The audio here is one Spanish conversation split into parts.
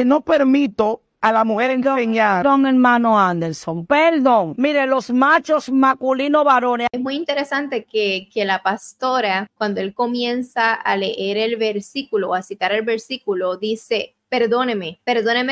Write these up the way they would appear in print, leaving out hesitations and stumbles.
No permito a la mujer engañar. Perdón, hermano Anderson, perdón. Mire, los machos masculinos varones. Es muy interesante que la pastora, cuando él comienza a leer el versículo o a citar el versículo, dice: perdóneme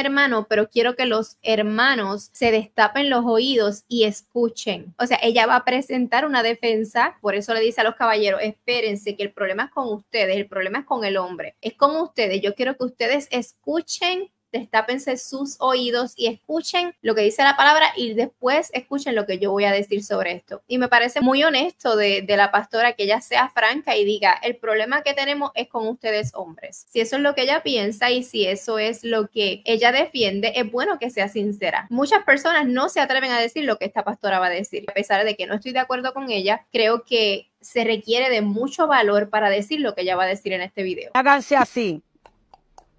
hermano, pero quiero que los hermanos se destapen los oídos y escuchen. O sea, ella va a presentar una defensa, por eso le dice a los caballeros: espérense, que el problema es con ustedes, el problema es con el hombre, es con ustedes. Yo quiero que ustedes escuchen, destápense sus oídos y escuchen lo que dice la palabra y después escuchen lo que yo voy a decir sobre esto. Y me parece muy honesto de la pastora que ella sea franca y diga: el problema que tenemos es con ustedes hombres. Si eso es lo que ella piensa y si eso es lo que ella defiende, es bueno que sea sincera. Muchas personas no se atreven a decir lo que esta pastora va a decir. A pesar de que no estoy de acuerdo con ella, creo que se requiere de mucho valor para decir lo que ella va a decir en este video. Háganse así.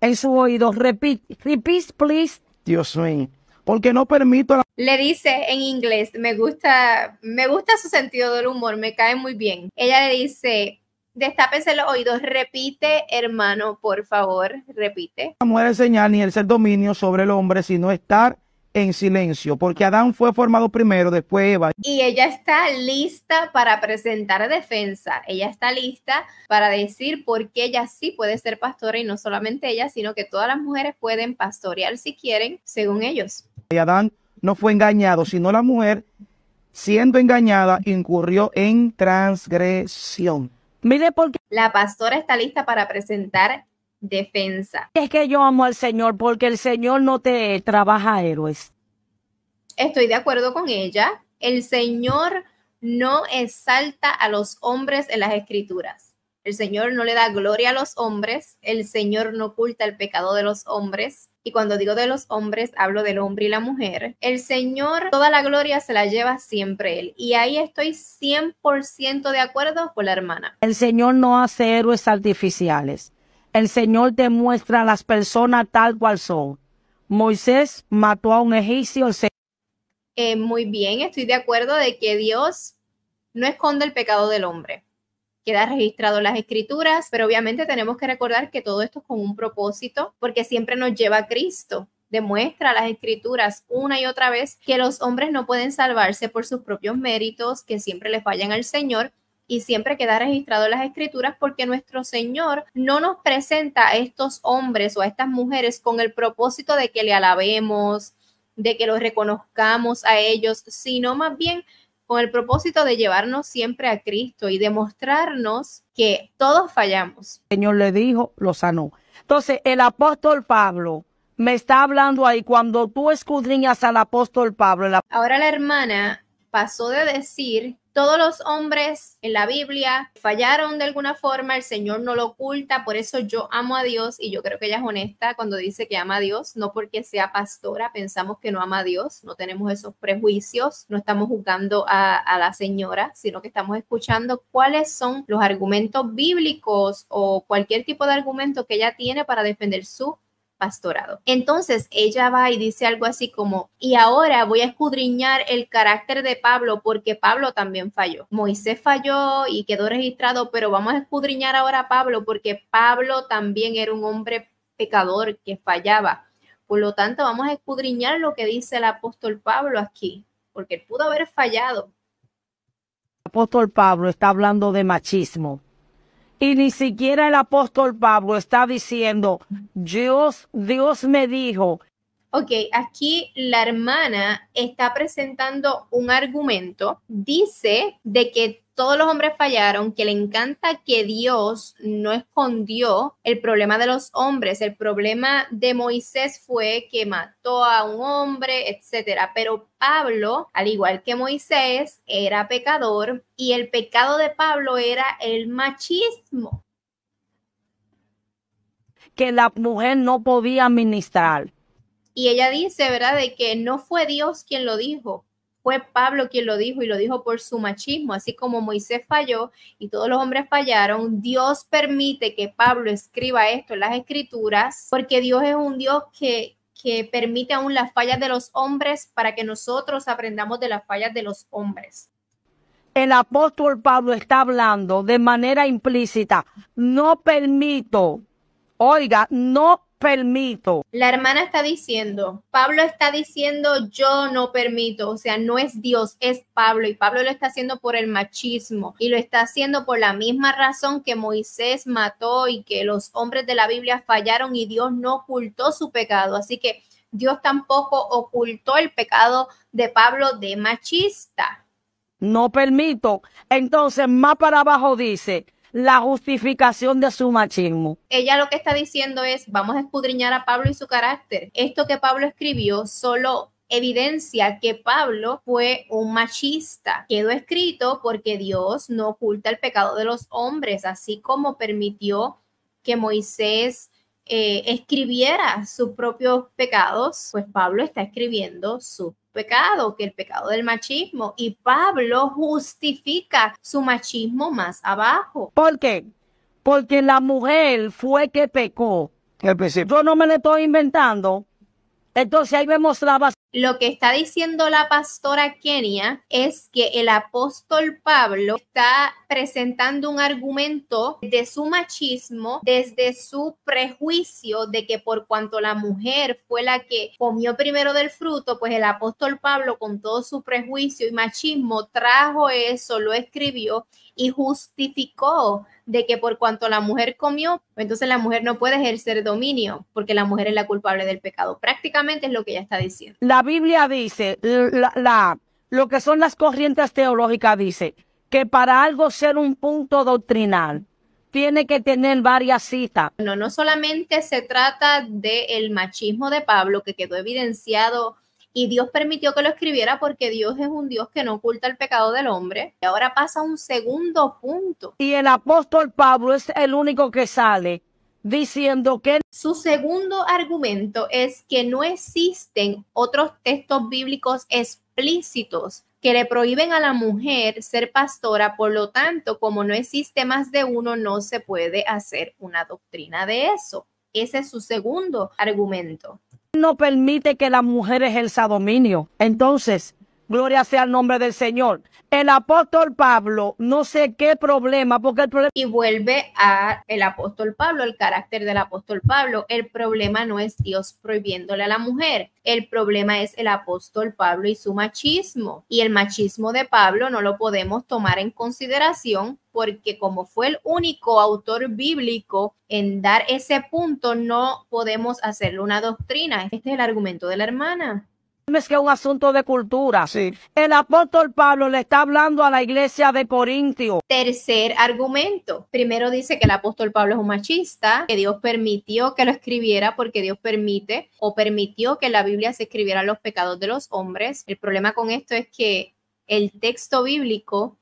En su oído, repeat, please. Dios mío, porque no permito a la... Le dice en inglés, me gusta su sentido del humor, me cae muy bien. Ella le dice: destápense los oídos, repite, hermano, por favor, repite. mujer enseñar ni ejercer dominio sobre el hombre, sino estar en silencio, porque Adán fue formado primero, después Eva. Y ella está lista para presentar defensa. Ella está lista para decir por qué ella sí puede ser pastora, y no solamente ella, sino que todas las mujeres pueden pastorear si quieren, según ellos. Y Adán no fue engañado, sino la mujer, siendo engañada, incurrió en transgresión. Mire, porque La pastora está lista para presentar defensa. es que yo amo al Señor, porque el Señor no te trabaja héroes. Estoy de acuerdo con ella. El Señor no exalta a los hombres en las escrituras. El Señor no le da gloria a los hombres. El Señor no oculta el pecado de los hombres. Y cuando digo de los hombres, hablo del hombre y la mujer. El Señor, toda la gloria se la lleva siempre Él. Y ahí estoy 100% de acuerdo con la hermana. El Señor no hace héroes artificiales. El Señor te muestra a las personas tal cual son. Moisés mató a un egipcio. Muy bien, estoy de acuerdo de que Dios no esconde el pecado del hombre. Queda registrado en las escrituras, pero obviamente tenemos que recordar que todo esto es con un propósito, porque siempre nos lleva a Cristo. Demuestra a las escrituras una y otra vez que los hombres no pueden salvarse por sus propios méritos, que siempre le fallan al Señor, y siempre queda registrado en las escrituras porque nuestro Señor no nos presenta a estos hombres o a estas mujeres con el propósito de que le alabemos, de que los reconozcamos a ellos, sino más bien con el propósito de llevarnos siempre a Cristo y demostrarnos que todos fallamos. El Señor le dijo, lo sanó. Entonces, el apóstol Pablo me está hablando ahí, cuando tú escudriñas al apóstol Pablo. Ahora la hermana pasó de decir: todos los hombres en la Biblia fallaron de alguna forma, el Señor no lo oculta, por eso yo amo a Dios. Y yo creo que ella es honesta cuando dice que ama a Dios, no porque sea pastora pensamos que no ama a Dios, no tenemos esos prejuicios, no estamos juzgando a la señora, sino que estamos escuchando cuáles son los argumentos bíblicos o cualquier tipo de argumento que ella tiene para defender su pastorado. Entonces ella va y dice algo así como: y ahora voy a escudriñar el carácter de Pablo, porque Pablo también falló. Moisés falló y quedó registrado, pero vamos a escudriñar ahora a Pablo, porque Pablo también era un hombre pecador que fallaba. Por lo tanto, vamos a escudriñar lo que dice el apóstol Pablo aquí, porque él pudo haber fallado. El apóstol Pablo está hablando de machismo. Y ni siquiera el apóstol Pablo está diciendo: Dios me dijo. Ok, aquí la hermana está presentando un argumento. Dice de que todos los hombres fallaron, que le encanta que Dios no escondió el problema de los hombres. El problema de Moisés fue que mató a un hombre, etcétera. Pero Pablo, al igual que Moisés, era pecador, y el pecado de Pablo era el machismo. Que la mujer no podía ministrar. Y ella dice, ¿verdad?, de que no fue Dios quien lo dijo, fue Pablo quien lo dijo, y lo dijo por su machismo. Así como Moisés falló y todos los hombres fallaron, Dios permite que Pablo escriba esto en las escrituras, porque Dios es un Dios que permite aún las fallas de los hombres para que nosotros aprendamos de las fallas de los hombres. El apóstol Pablo está hablando de manera implícita: no permito, oiga, no permito. La hermana está diciendo, Pablo está diciendo yo no permito, o sea, no es Dios, es Pablo, y Pablo lo está haciendo por el machismo y lo está haciendo por la misma razón que Moisés mató y que los hombres de la Biblia fallaron y Dios no ocultó su pecado, así que Dios tampoco ocultó el pecado de Pablo de machista. No permito. Entonces, más para abajo dice la justificación de su machismo. Ella lo que está diciendo es, vamos a escudriñar a Pablo y su carácter. Esto que Pablo escribió solo evidencia que Pablo fue un machista. Quedó escrito porque Dios no oculta el pecado de los hombres, así como permitió que Moisés escribiera sus propios pecados, pues Pablo está escribiendo su pecado, que el pecado del machismo, y Pablo justifica su machismo más abajo. ¿Por qué? Porque la mujer fue que pecó. El principio. Yo no me lo estoy inventando. Entonces ahí me mostraba. Lo que está diciendo la pastora Kenia es que el apóstol Pablo está presentando un argumento de su machismo, desde su prejuicio de que por cuanto la mujer fue la que comió primero del fruto, pues el apóstol Pablo con todo su prejuicio y machismo trajo eso, lo escribió y justificó de que por cuanto la mujer comió, entonces la mujer no puede ejercer dominio porque la mujer es la culpable del pecado. Prácticamente es lo que ella está diciendo. La Biblia dice, lo que son las corrientes teológicas dice que para algo ser un punto doctrinal tiene que tener varias citas. No solamente se trata del machismo de Pablo que quedó evidenciado y Dios permitió que lo escribiera porque Dios es un Dios que no oculta el pecado del hombre. Y ahora pasa un segundo punto. Y el apóstol Pablo es el único que sale diciendo que su segundo argumento es que no existen otros textos bíblicos explícitos que le prohíben a la mujer ser pastora, por lo tanto, como no existe más de uno, no se puede hacer una doctrina de eso. Ese es su segundo argumento. No permite que la mujer ejerza dominio. Entonces, gloria sea el nombre del Señor. El apóstol Pablo, no sé qué problema, porque el problema... Y vuelve a el apóstol Pablo, el carácter del apóstol Pablo. El problema no es Dios prohibiéndole a la mujer. El problema es el apóstol Pablo y su machismo. Y el machismo de Pablo no lo podemos tomar en consideración porque como fue el único autor bíblico en dar ese punto, no podemos hacerle una doctrina. Este es el argumento de la hermana. Es que es un asunto de cultura. Sí. El apóstol Pablo le está hablando a la iglesia de Corintio. Tercer argumento. Primero dice que el apóstol Pablo es un machista, que Dios permitió que lo escribiera porque Dios permite o permitió que en la Biblia se escribieran los pecados de los hombres. El problema con esto es que el texto bíblico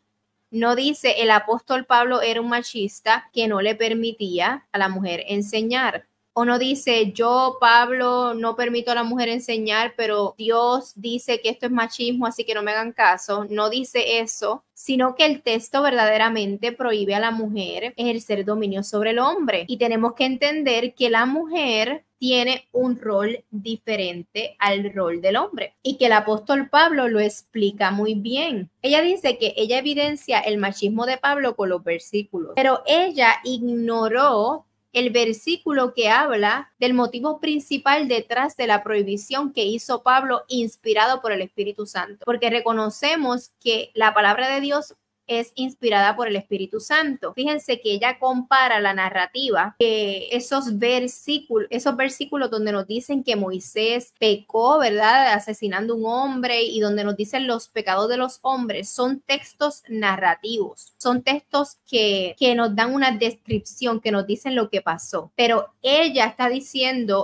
no dice el apóstol Pablo era un machista que no le permitía a la mujer enseñar. O no dice yo, Pablo, no permito a la mujer enseñar, pero Dios dice que esto es machismo, así que no me hagan caso. No dice eso, sino que el texto verdaderamente prohíbe a la mujer ejercer dominio sobre el hombre. Y tenemos que entender que la mujer tiene un rol diferente al rol del hombre y que el apóstol Pablo lo explica muy bien. Ella dice que ella evidencia el machismo de Pablo con los versículos, pero ella ignoró el versículo que habla del motivo principal detrás de la prohibición que hizo Pablo inspirado por el Espíritu Santo, porque reconocemos que la palabra de Dios es inspirada por el Espíritu Santo. Fíjense que ella compara la narrativa, esos versículos donde nos dicen que Moisés pecó, ¿verdad? Asesinando a un hombre y donde nos dicen los pecados de los hombres, son textos narrativos, son textos que nos dan una descripción, que nos dicen lo que pasó. Pero ella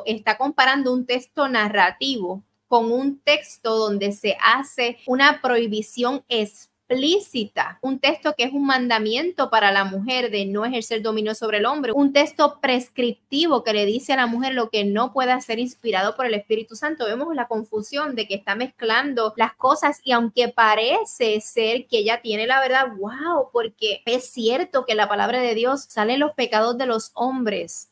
está comparando un texto narrativo con un texto donde se hace una prohibición explícita, un texto que es un mandamiento para la mujer de no ejercer dominio sobre el hombre, un texto prescriptivo que le dice a la mujer lo que no puede ser inspirado por el Espíritu Santo. Vemos la confusión de que está mezclando las cosas y aunque parece ser que ella tiene la verdad, wow, porque es cierto que la palabra de Dios sale los pecados de los hombres,